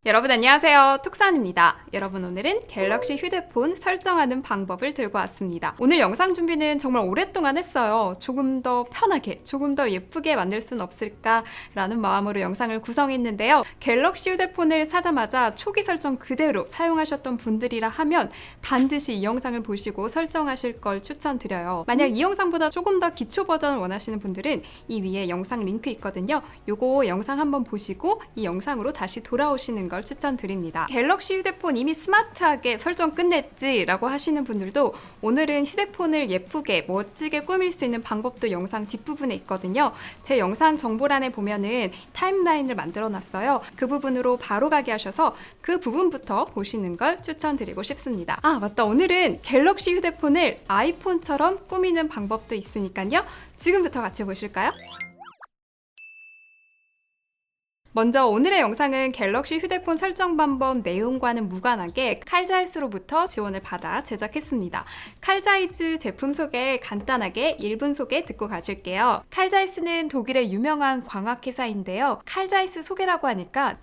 여러분 안녕하세요. 툭산입니다. 여러분 오늘은 갤럭시 휴대폰 설정하는 방법을 들고 왔습니다. 오늘 영상 준비는 정말 오랫동안 했어요. 조금 더 편하게, 조금 더 예쁘게 만들 순 없을까라는 마음으로 영상을 구성했는데요. 갤럭시 휴대폰을 사자마자 초기 설정 그대로 사용하셨던 분들이라 하면 반드시 이 영상을 보시고 설정하실 걸 추천드려요. 만약 이 영상보다 조금 더 기초 버전을 원하시는 분들은 이 위에 영상 링크 있거든요. 요거 영상 한번 보시고 이 영상으로 다시 돌아오시는 걸 추천드립니다. 갤럭시 휴대폰 이미 스마트하게 설정 끝냈지 라고 하시는 분들도 오늘은 휴대폰을 예쁘게 멋지게 꾸밀 수 있는 방법도 영상 뒷부분에 있거든요. 제 영상 정보란에 보면은 타임라인을 만들어 놨어요. 그 부분으로 바로 가게 하셔서 그 부분부터 보시는 걸 추천드리고 싶습니다. 아 맞다, 오늘은 갤럭시 휴대폰을 아이폰처럼 꾸미는 방법도 있으니까요. 지금부터 같이 보실까요? 먼저 오늘의 영상은 갤럭시 휴대폰 설정 방법 내용과는 무관하게 칼자이스로부터 지원을 받아 제작했습니다. 칼자이즈 제품 소개 간단하게 1분 소개 듣고 가실게요. 칼자이스는 독일의 유명한 광학회사인데요. 칼자이스 소개라고 하니까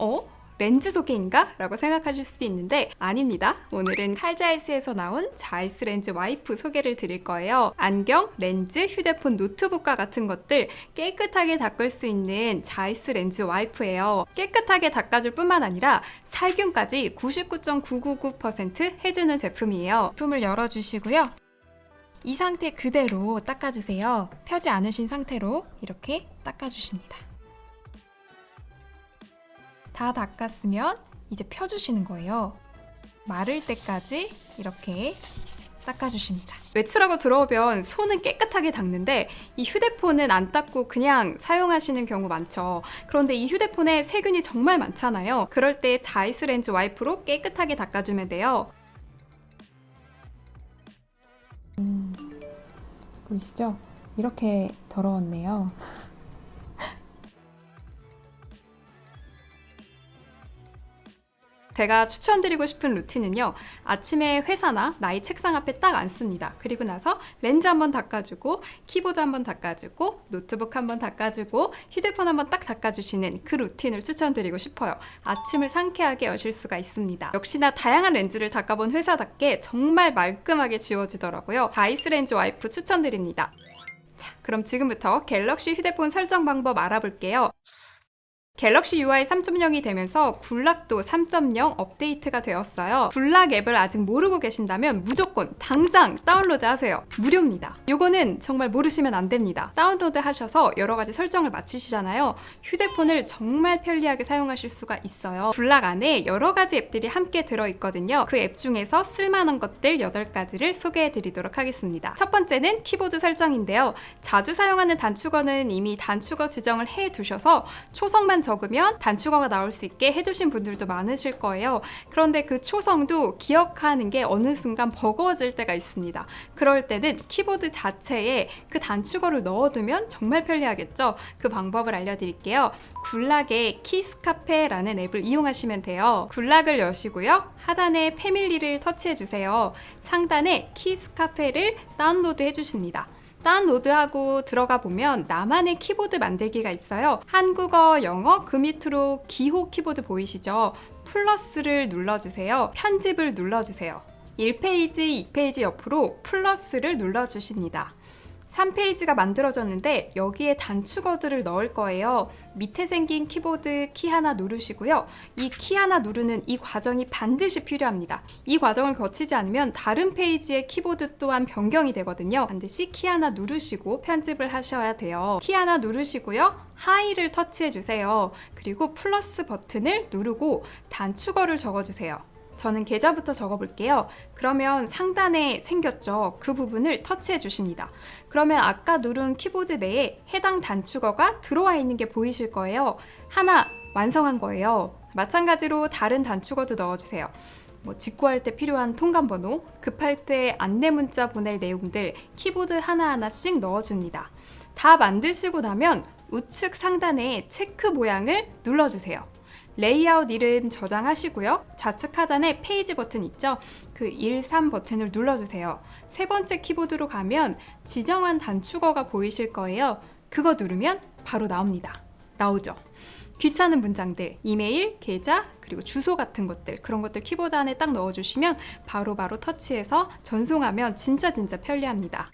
렌즈 소개인가? 라고 생각하실 수 있는데 아닙니다. 오늘은 칼자이스에서 나온 자이스 렌즈 와이프 소개를 드릴 거예요. 안경, 렌즈, 휴대폰, 노트북과 같은 것들 깨끗하게 닦을 수 있는 자이스 렌즈 와이프예요. 깨끗하게 닦아줄 뿐만 아니라 살균까지 99.999% 해주는 제품이에요. 제품을 열어주시고요. 이 상태 그대로 닦아주세요. 펴지 않으신 상태로 이렇게 닦아주십니다. 다 닦았으면 이제 펴주시는 거예요. 마를 때까지 이렇게 닦아주십니다. 외출하고 들어오면 손은 깨끗하게 닦는데 이 휴대폰은 안 닦고 그냥 사용하시는 경우 많죠. 그런데 이 휴대폰에 세균이 정말 많잖아요. 그럴 때 자이스 렌즈 와이프로 깨끗하게 닦아주면 돼요. 보이시죠? 이렇게 더러웠네요. 제가 추천드리고 싶은 루틴은요. 아침에 회사나 나의 책상 앞에 딱 앉습니다. 그리고 나서 렌즈 한번 닦아주고 키보드 한번 닦아주고 노트북 한번 닦아주고 휴대폰 한번 딱 닦아주시는 그 루틴을 추천드리고 싶어요. 아침을 상쾌하게 여실 수가 있습니다. 역시나 다양한 렌즈를 닦아본 회사답게 정말 말끔하게 지워지더라고요. 자이스 렌즈 와이프 추천드립니다. 자, 그럼 지금부터 갤럭시 휴대폰 설정 방법 알아볼게요. 갤럭시 UI 3.0이 되면서 굴락도 3.0 업데이트가 되었어요. 굴락 앱을 아직 모르고 계신다면 무조건 당장 다운로드 하세요. 무료입니다. 이거는 정말 모르시면 안 됩니다. 다운로드 하셔서 여러 가지 설정을 마치시잖아요. 휴대폰을 정말 편리하게 사용하실 수가 있어요. 굴락 안에 여러 가지 앱들이 함께 들어있거든요. 그 앱 중에서 쓸만한 것들 8가지를 소개해 드리도록 하겠습니다. 첫 번째는 키보드 설정인데요. 자주 사용하는 단축어는 이미 단축어 지정을 해 두셔서 초성만 적으면 단축어가 나올 수 있게 해두신 분들도 많으실 거예요. 그런데 그 초성도 기억하는 게 어느 순간 버거워질 때가 있습니다. 그럴 때는 키보드 자체에 그 단축어를 넣어두면 정말 편리하겠죠? 그 방법을 알려드릴게요. 굴락의 키스카페라는 앱을 이용하시면 돼요. 굴락을 여시고요. 하단에 패밀리를 터치해주세요. 상단에 키스카페를 다운로드 해주십니다. 다운로드하고 들어가 보면 나만의 키보드 만들기가 있어요. 한국어, 영어, 그 밑으로 기호 키보드 보이시죠? 플러스를 눌러주세요. 편집을 눌러주세요. 1페이지, 2페이지 옆으로 플러스를 눌러주십니다. 3페이지가 만들어졌는데 여기에 단축어들을 넣을 거예요. 밑에 생긴 키보드 키 하나 누르시고요. 이 키 하나 누르는 이 과정이 반드시 필요합니다. 이 과정을 거치지 않으면 다른 페이지의 키보드 또한 변경이 되거든요. 반드시 키 하나 누르시고 편집을 하셔야 돼요. 키 하나 누르시고요. 하이를 터치해 주세요. 그리고 플러스 버튼을 누르고 단축어를 적어주세요. 저는 계좌부터 적어볼게요. 그러면 상단에 생겼죠? 그 부분을 터치해 주십니다. 그러면 아까 누른 키보드 내에 해당 단축어가 들어와 있는 게 보이실 거예요. 하나 완성한 거예요. 마찬가지로 다른 단축어도 넣어주세요. 직구할 때 필요한 통관번호, 급할 때 안내 문자 보낼 내용들 키보드 하나하나씩 넣어줍니다. 다 만드시고 나면 우측 상단에 체크 모양을 눌러주세요. 레이아웃 이름 저장하시고요. 좌측 하단에 페이지 버튼 있죠? 그 1, 3 버튼을 눌러주세요. 세 번째 키보드로 가면 지정한 단축어가 보이실 거예요. 그거 누르면 바로 나옵니다. 나오죠? 귀찮은 문장들, 이메일, 계좌, 그리고 주소 같은 것들, 그런 것들 키보드 안에 딱 넣어주시면 바로바로 터치해서 전송하면 진짜 편리합니다.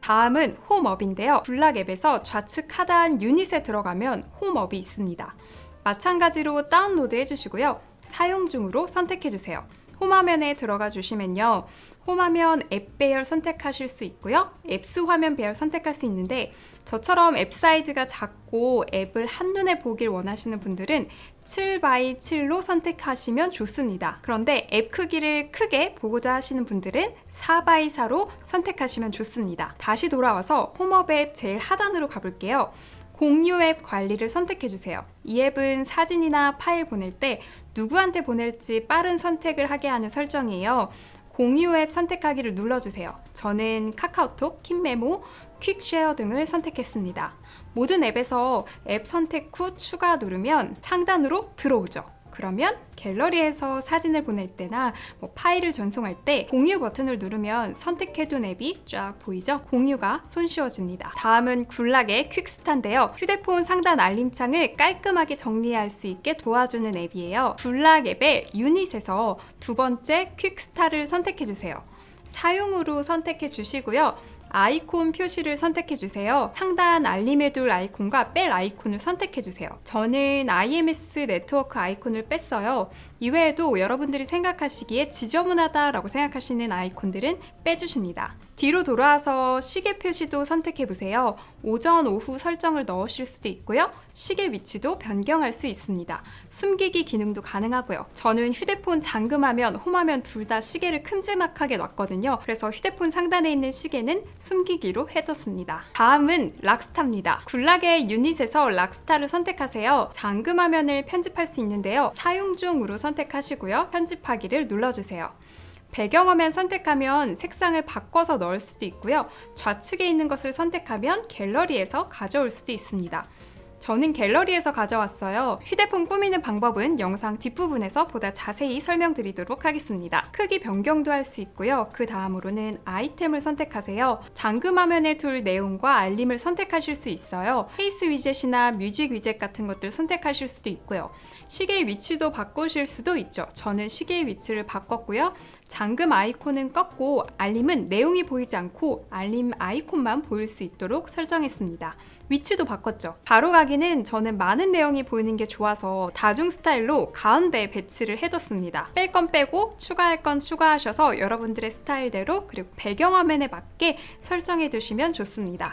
다음은 홈업인데요. 굴락 앱에서 좌측 하단 유닛에 들어가면 홈업이 있습니다. 마찬가지로 다운로드 해주시고요. 사용 중으로 선택해주세요. 홈화면에 들어가 주시면요. 홈화면 앱 배열 선택하실 수 있고요. 앱스 화면 배열 선택할 수 있는데 저처럼 앱 사이즈가 작고 앱을 한눈에 보길 원하시는 분들은 7x7로 선택하시면 좋습니다. 그런데 앱 크기를 크게 보고자 하시는 분들은 4x4로 선택하시면 좋습니다. 다시 돌아와서 홈업 앱 제일 하단으로 가볼게요. 공유 앱 관리를 선택해주세요. 이 앱은 사진이나 파일 보낼 때 누구한테 보낼지 빠른 선택을 하게 하는 설정이에요. 공유 앱 선택하기를 눌러주세요. 저는 카카오톡, 킨메모, 퀵쉐어 등을 선택했습니다. 모든 앱에서 앱 선택 후 추가 누르면 상단으로 들어오죠. 그러면 갤러리에서 사진을 보낼 때나 파일을 전송할 때 공유 버튼을 누르면 선택해둔 앱이 쫙 보이죠? 공유가 손쉬워집니다. 다음은 굴락의 퀵스타인데요. 휴대폰 상단 알림창을 깔끔하게 정리할 수 있게 도와주는 앱이에요. 굴락 앱의 유닛에서 두 번째 퀵스타를 선택해주세요. 사용으로 선택해 주시고요. 아이콘 표시를 선택해 주세요. 상단 알림에 둘 아이콘과 뺄 아이콘을 선택해 주세요. 저는 IMS 네트워크 아이콘을 뺐어요. 이외에도 여러분들이 생각하시기에 지저분하다라고 생각하시는 아이콘들은 빼주십니다. 뒤로 돌아와서 시계 표시도 선택해 보세요. 오전, 오후 설정을 넣으실 수도 있고요. 시계 위치도 변경할 수 있습니다. 숨기기 기능도 가능하고요. 저는 휴대폰 잠금화면, 홈화면 둘 다 시계를 큼지막하게 놨거든요. 그래서 휴대폰 상단에 있는 시계는 숨기기로 해뒀습니다. 다음은 락스타입니다. 굴락의 유닛에서 락스타를 선택하세요. 잠금화면을 편집할 수 있는데요. 사용 중으로 선택하시고요. 편집하기를 눌러주세요. 배경화면 선택하면 색상을 바꿔서 넣을 수도 있고요. 좌측에 있는 것을 선택하면 갤러리에서 가져올 수도 있습니다. 저는 갤러리에서 가져왔어요. 휴대폰 꾸미는 방법은 영상 뒷부분에서 보다 자세히 설명드리도록 하겠습니다. 크기 변경도 할 수 있고요. 그 다음으로는 아이템을 선택하세요. 잠금화면에 둘 내용과 알림을 선택하실 수 있어요. 페이스 위젯이나 뮤직 위젯 같은 것들 선택하실 수도 있고요. 시계 위치도 바꾸실 수도 있죠. 저는 시계 위치를 바꿨고요. 잠금 아이콘은 껐고 알림은 내용이 보이지 않고 알림 아이콘만 보일 수 있도록 설정했습니다. 위치도 바꿨죠. 바로 가기는 저는 많은 내용이 보이는 게 좋아서 다중 스타일로 가운데에 배치를 해뒀습니다. 뺄 건 빼고 추가할 건 추가하셔서 여러분들의 스타일대로 그리고 배경화면에 맞게 설정해 두시면 좋습니다.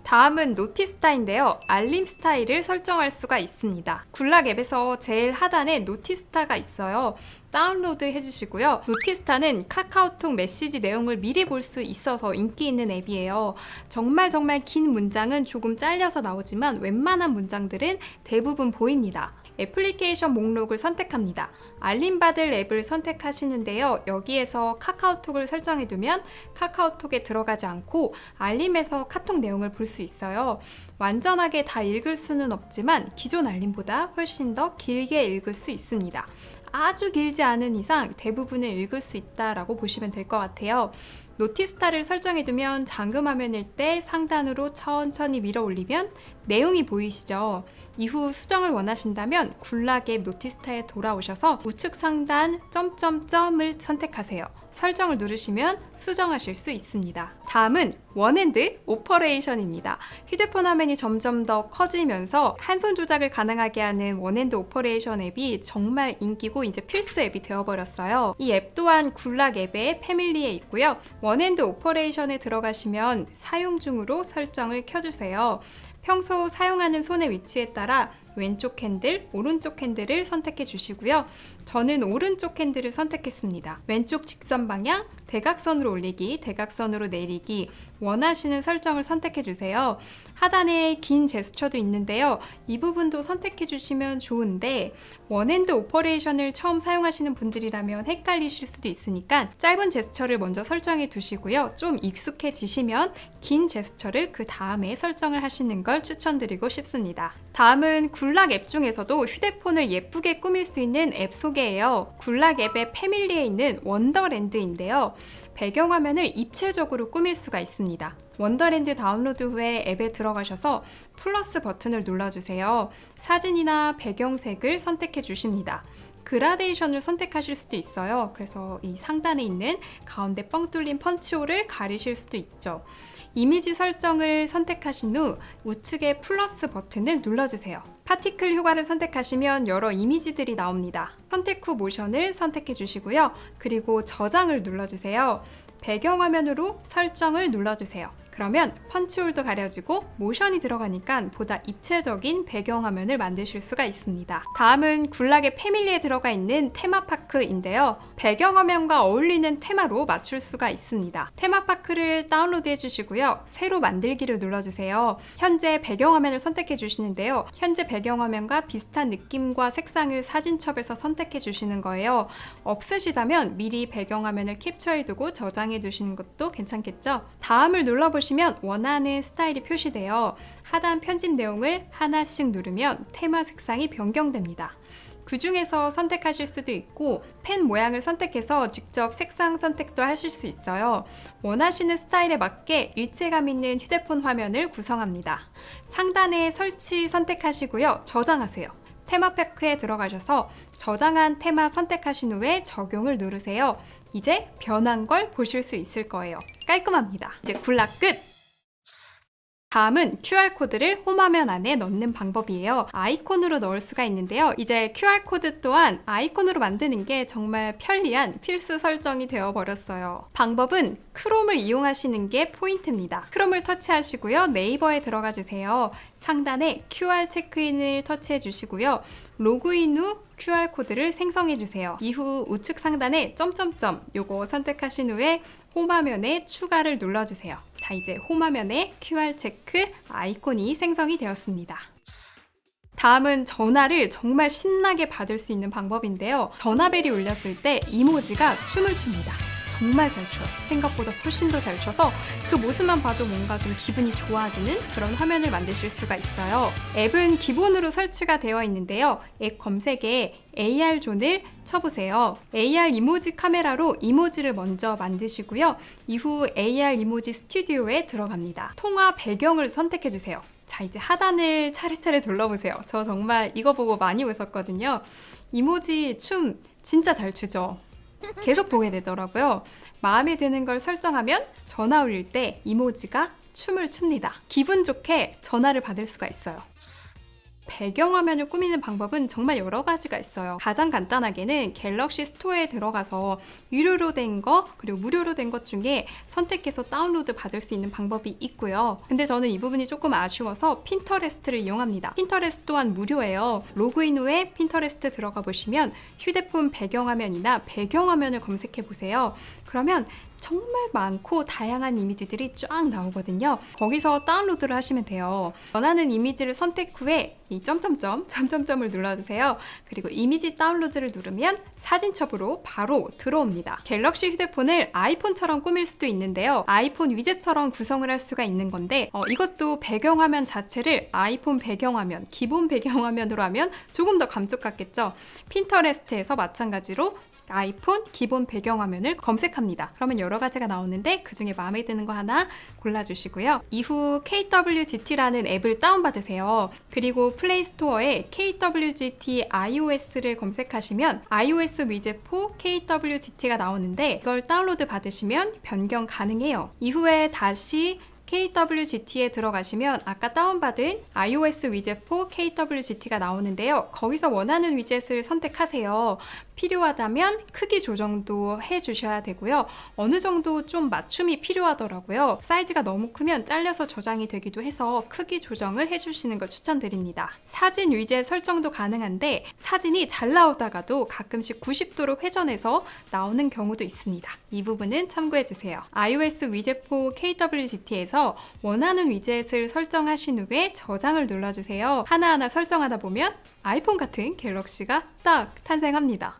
다음은 노티스타인데요. 알림 스타일을 설정할 수가 있습니다. 굴락 앱에서 제일 하단에 노티스타가 있어요. 다운로드 해주시고요. 노티스타는 카카오톡 메시지 내용을 미리 볼 수 있어서 인기 있는 앱이에요. 정말 긴 문장은 조금 잘려서 나오지만 웬만한 문장들은 대부분 보입니다. 애플리케이션 목록을 선택합니다. 알림받을 앱을 선택하시는데요. 여기에서 카카오톡을 설정해두면 카카오톡에 들어가지 않고 알림에서 카톡 내용을 볼 수 있어요. 완전하게 다 읽을 수는 없지만 기존 알림보다 훨씬 더 길게 읽을 수 있습니다. 아주 길지 않은 이상 대부분을 읽을 수 있다라고 보시면 될 것 같아요. 노티스타를 설정해두면 잠금화면일 때 상단으로 천천히 밀어 올리면 내용이 보이시죠? 이후 수정을 원하신다면 굴락 앱 노티스타에 돌아오셔서 우측 상단 점점점을 선택하세요. 설정을 누르시면 수정하실 수 있습니다. 다음은 원핸드 오퍼레이션입니다. 휴대폰 화면이 점점 더 커지면서 한 손 조작을 가능하게 하는 원핸드 오퍼레이션 앱이 정말 인기고 이제 필수 앱이 되어버렸어요. 이 앱 또한 굴락 앱의 패밀리에 있고요. 원핸드 오퍼레이션에 들어가시면 사용 중으로 설정을 켜주세요. 평소 사용하는 손의 위치에 따라 왼쪽 핸들, 오른쪽 핸들을 선택해 주시고요. 저는 오른쪽 핸들을 선택했습니다. 왼쪽 직선 방향, 대각선으로 올리기, 대각선으로 내리기, 원하시는 설정을 선택해 주세요. 하단에 긴 제스처도 있는데요. 이 부분도 선택해 주시면 좋은데 원핸드 오퍼레이션을 처음 사용하시는 분들이라면 헷갈리실 수도 있으니까 짧은 제스처를 먼저 설정해 두시고요. 좀 익숙해지시면 긴 제스처를 그 다음에 설정을 하시는 걸 추천드리고 싶습니다. 다음은 굴락 앱 중에서도 휴대폰을 예쁘게 꾸밀 수 있는 앱 소개예요. 굴락 앱의 패밀리에 있는 원더랜드인데요. 배경화면을 입체적으로 꾸밀 수가 있습니다. 원더랜드 다운로드 후에 앱에 들어가셔서 플러스 버튼을 눌러주세요. 사진이나 배경색을 선택해 주십니다. 그라데이션을 선택하실 수도 있어요. 그래서 이 상단에 있는 가운데 뻥 뚫린 펀치홀을 가리실 수도 있죠. 이미지 설정을 선택하신 후 우측에 플러스 버튼을 눌러주세요. 파티클 효과를 선택하시면 여러 이미지들이 나옵니다. 선택 후 모션을 선택해 주시고요. 그리고 저장을 눌러주세요. 배경화면으로 설정을 눌러주세요. 그러면 펀치홀도 가려지고 모션이 들어가니까 보다 입체적인 배경화면을 만드실 수가 있습니다. 다음은 굴락의 패밀리에 들어가 있는 테마파크인데요. 배경화면과 어울리는 테마로 맞출 수가 있습니다. 테마파크를 다운로드 해주시고요. 새로 만들기를 눌러주세요. 현재 배경화면을 선택해 주시는데요. 현재 배경화면과 비슷한 느낌과 색상을 사진첩에서 선택해 주시는 거예요. 없으시다면 미리 배경화면을 캡처해두고 저장해 두시는 것도 괜찮겠죠? 다음을 눌러보시면 원하는 스타일이 표시되어 하단 편집 내용을 하나씩 누르면 테마 색상이 변경됩니다. 그 중에서 선택하실 수도 있고 펜 모양을 선택해서 직접 색상 선택도 하실 수 있어요. 원하시는 스타일에 맞게 일체감 있는 휴대폰 화면을 구성합니다. 상단에 설치 선택하시고요. 저장하세요. 테마파크에 들어가셔서 저장한 테마 선택하신 후에 적용을 누르세요. 이제 변한 걸 보실 수 있을 거예요. 깔끔합니다. 이제 굴락 끝! 다음은 QR코드를 홈화면 안에 넣는 방법이에요. 아이콘으로 넣을 수가 있는데요. 이제 QR코드 또한 아이콘으로 만드는 게 정말 편리한 필수 설정이 되어버렸어요. 방법은 크롬을 이용하시는 게 포인트입니다. 크롬을 터치하시고요. 네이버에 들어가 주세요. 상단에 QR 체크인을 터치해 주시고요. 로그인 후 QR코드를 생성해 주세요. 이후 우측 상단에 점점점 요거 선택하신 후에 홈화면에 추가를 눌러주세요. 자, 이제 홈화면에 QR 체크 아이콘이 생성이 되었습니다. 다음은 전화를 정말 신나게 받을 수 있는 방법인데요. 전화벨이 울렸을 때 이모지가 춤을 춥니다. 정말 잘 춰요. 생각보다 훨씬 더 잘 춰서 그 모습만 봐도 뭔가 좀 기분이 좋아지는 그런 화면을 만드실 수가 있어요. 앱은 기본으로 설치가 되어 있는데요. 앱 검색에 AR존을 쳐보세요. AR 이모지 카메라로 이모지를 먼저 만드시고요. 이후 AR 이모지 스튜디오에 들어갑니다. 통화 배경을 선택해주세요. 자, 이제 하단을 차례차례 둘러보세요. 저 정말 이거 보고 많이 웃었거든요. 이모지 춤 진짜 잘 추죠? 계속 보게 되더라고요. 마음에 드는 걸 설정하면 전화 울릴 때 이모지가 춤을 춥니다. 기분 좋게 전화를 받을 수가 있어요. 배경화면을 꾸미는 방법은 정말 여러 가지가 있어요. 가장 간단하게는 갤럭시 스토어에 들어가서 유료로 된 거 그리고 무료로 된 것 중에 선택해서 다운로드 받을 수 있는 방법이 있고요. 근데 저는 이 부분이 조금 아쉬워서 핀터레스트를 이용합니다. 핀터레스트 또한 무료예요. 로그인 후에 핀터레스트 들어가 보시면 휴대폰 배경화면이나 배경화면을 검색해 보세요. 그러면 정말 많고 다양한 이미지들이 쫙 나오거든요. 거기서 다운로드를 하시면 돼요. 원하는 이미지를 선택 후에 이 점점점을 눌러주세요. 그리고 이미지 다운로드를 누르면 사진첩으로 바로 들어옵니다. 갤럭시 휴대폰을 아이폰처럼 꾸밀 수도 있는데요. 아이폰 위젯처럼 구성을 할 수가 있는 건데 이것도 배경화면 자체를 아이폰 배경화면, 기본 배경화면으로 하면 조금 더 감쪽 같겠죠. 핀터레스트에서 마찬가지로 아이폰 기본 배경화면을 검색합니다. 그러면 여러 가지가 나오는데 그 중에 마음에 드는 거 하나 골라주시고요. 이후 KWGT라는 앱을 다운받으세요. 그리고 플레이스토어에 KWGT iOS를 검색하시면 iOS 위젯4 KWGT가 나오는데 이걸 다운로드 받으시면 변경 가능해요. 이후에 다시 KWGT에 들어가시면 아까 다운받은 iOS 위젯4 KWGT가 나오는데요. 거기서 원하는 위젯을 선택하세요. 필요하다면 크기 조정도 해주셔야 되고요. 어느 정도 좀 맞춤이 필요하더라고요. 사이즈가 너무 크면 잘려서 저장이 되기도 해서 크기 조정을 해주시는 걸 추천드립니다. 사진 위젯 설정도 가능한데 사진이 잘 나오다가도 가끔씩 90도로 회전해서 나오는 경우도 있습니다. 이 부분은 참고해주세요. iOS 위젯4 KWGT에서 원하는 위젯을 설정하신 후에 저장을 눌러주세요. 하나하나 설정하다 보면 아이폰 같은 갤럭시가 딱 탄생합니다.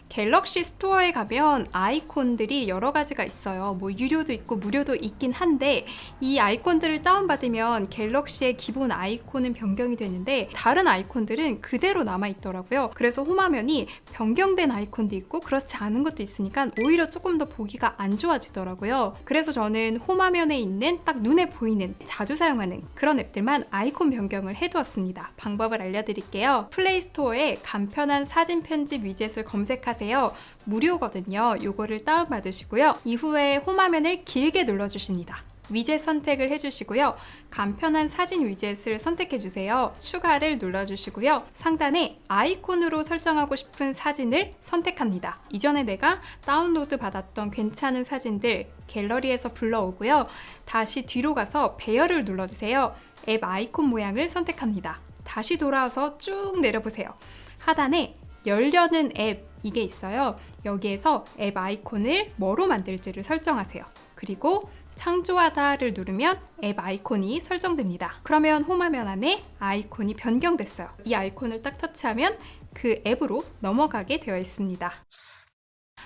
갤럭시 스토어에 가면 아이콘들이 여러 가지가 있어요. 뭐 유료도 있고 무료도 있긴 한데 이 아이콘들을 다운받으면 갤럭시의 기본 아이콘은 변경이 되는데 다른 아이콘들은 그대로 남아있더라고요. 그래서 홈화면이 변경된 아이콘도 있고 그렇지 않은 것도 있으니까 오히려 조금 더 보기가 안 좋아지더라고요. 그래서 저는 홈화면에 있는 딱 눈에 보이는 자주 사용하는 그런 앱들만 아이콘 변경을 해두었습니다. 방법을 알려드릴게요. 플레이스토어에 간편한 사진 편집 위젯을 검색하세요. 무료거든요. 요거를 다운받으시고요. 이후에 홈화면을 길게 눌러주십니다. 위젯 선택을 해주시고요. 간편한 사진 위젯을 선택해주세요. 추가를 눌러주시고요. 상단에 아이콘으로 설정하고 싶은 사진을 선택합니다. 이전에 내가 다운로드 받았던 괜찮은 사진들 갤러리에서 불러오고요. 다시 뒤로 가서 배열을 눌러주세요. 앱 아이콘 모양을 선택합니다. 다시 돌아와서 쭉 내려보세요. 하단에 열려는 앱 이게 있어요. 여기에서 앱 아이콘을 뭐로 만들지를 설정하세요. 그리고 창조하다를 누르면 앱 아이콘이 설정됩니다. 그러면 홈화면 안에 아이콘이 변경됐어요. 이 아이콘을 딱 터치하면 그 앱으로 넘어가게 되어 있습니다.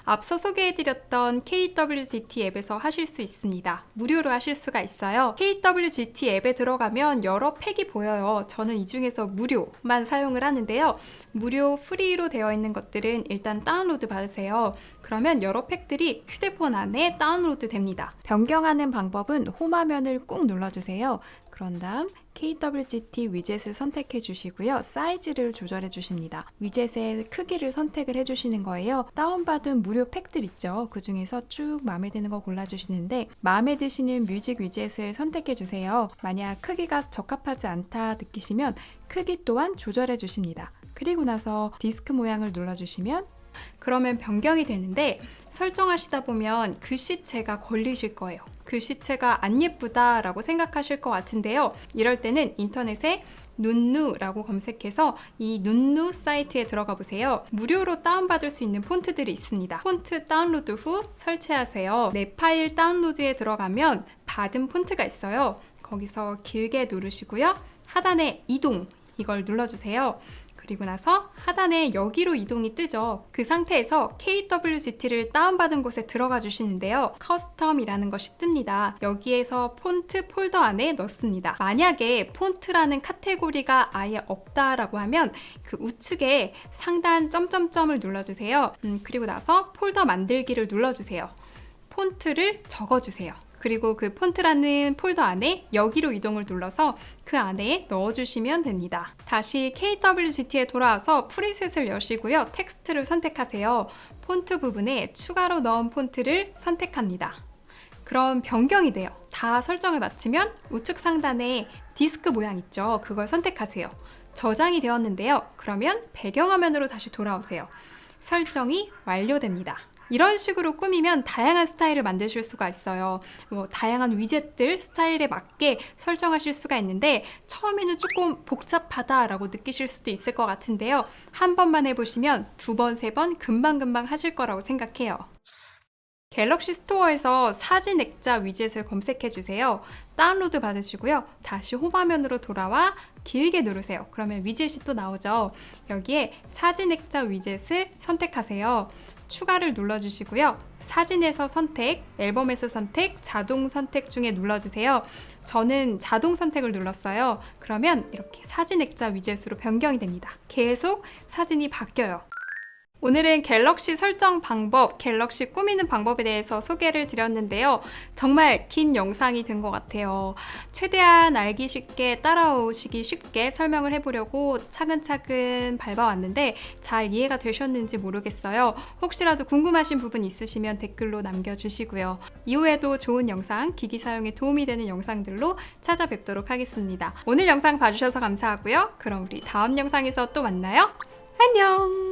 앞서 소개해드렸던 KWGT 앱에서 하실 수 있습니다. 무료로 하실 수가 있어요. KWGT 앱에 들어가면 여러 팩이 보여요. 저는 이 중에서 무료만 사용을 하는데요. 무료 프리로 되어 있는 것들은 일단 다운로드 받으세요. 그러면 여러 팩들이 휴대폰 안에 다운로드 됩니다. 변경하는 방법은 홈화면을 꾹 눌러주세요. 그런 다음 KWGT 위젯을 선택해 주시고요. 사이즈를 조절해 주십니다. 위젯의 크기를 선택을 해 주시는 거예요. 다운받은 무료 팩들 있죠. 그 중에서 쭉 마음에 드는 거 골라주시는데 마음에 드시는 뮤직 위젯을 선택해 주세요. 만약 크기가 적합하지 않다 느끼시면 크기 또한 조절해 주십니다. 그리고 나서 디스크 모양을 눌러주시면 그러면 변경이 되는데 설정하시다 보면 글씨체가 걸리실 거예요. 글씨체가 안 예쁘다라고 생각하실 것 같은데요. 이럴 때는 인터넷에 눈누라고 검색해서 이 눈누 사이트에 들어가 보세요. 무료로 다운받을 수 있는 폰트들이 있습니다. 폰트 다운로드 후 설치하세요. 내 파일 다운로드에 들어가면 받은 폰트가 있어요. 거기서 길게 누르시고요. 하단에 이동 이걸 눌러주세요. 그리고 나서 하단에 여기로 이동이 뜨죠. 그 상태에서 KWGT를 다운받은 곳에 들어가 주시는데요. 커스텀이라는 것이 뜹니다. 여기에서 폰트 폴더 안에 넣습니다. 만약에 폰트라는 카테고리가 아예 없다라고 하면 그 우측에 상단 점점점을 눌러주세요. 그리고 나서 폴더 만들기를 눌러주세요. 폰트를 적어주세요. 그리고 그 폰트라는 폴더 안에 여기로 이동을 눌러서 그 안에 넣어주시면 됩니다. 다시 KWGT에 돌아와서 프리셋을 여시고요. 텍스트를 선택하세요. 폰트 부분에 추가로 넣은 폰트를 선택합니다. 그럼 변경이 돼요. 다 설정을 마치면 우측 상단에 디스크 모양 있죠. 그걸 선택하세요. 저장이 되었는데요. 그러면 배경화면으로 다시 돌아오세요. 설정이 완료됩니다. 이런 식으로 꾸미면 다양한 스타일을 만드실 수가 있어요. 다양한 위젯들 스타일에 맞게 설정하실 수가 있는데 처음에는 조금 복잡하다라고 느끼실 수도 있을 것 같은데요. 한 번만 해보시면 두 번, 세 번 금방금방 하실 거라고 생각해요. 갤럭시 스토어에서 사진 액자 위젯을 검색해 주세요. 다운로드 받으시고요. 다시 홈화면으로 돌아와 길게 누르세요. 그러면 위젯이 또 나오죠. 여기에 사진 액자 위젯을 선택하세요. 추가를 눌러주시고요. 사진에서 선택, 앨범에서 선택, 자동 선택 중에 눌러주세요. 저는 자동 선택을 눌렀어요. 그러면 이렇게 사진 액자 위젯으로 변경이 됩니다. 계속 사진이 바뀌어요. 오늘은 갤럭시 설정 방법, 갤럭시 꾸미는 방법에 대해서 소개를 드렸는데요. 정말 긴 영상이 된 것 같아요. 최대한 알기 쉽게 따라오시기 쉽게 설명을 해보려고 차근차근 밟아왔는데 잘 이해가 되셨는지 모르겠어요. 혹시라도 궁금하신 부분 있으시면 댓글로 남겨주시고요. 이후에도 좋은 영상, 기기 사용에 도움이 되는 영상들로 찾아뵙도록 하겠습니다. 오늘 영상 봐주셔서 감사하고요. 그럼 우리 다음 영상에서 또 만나요. 안녕!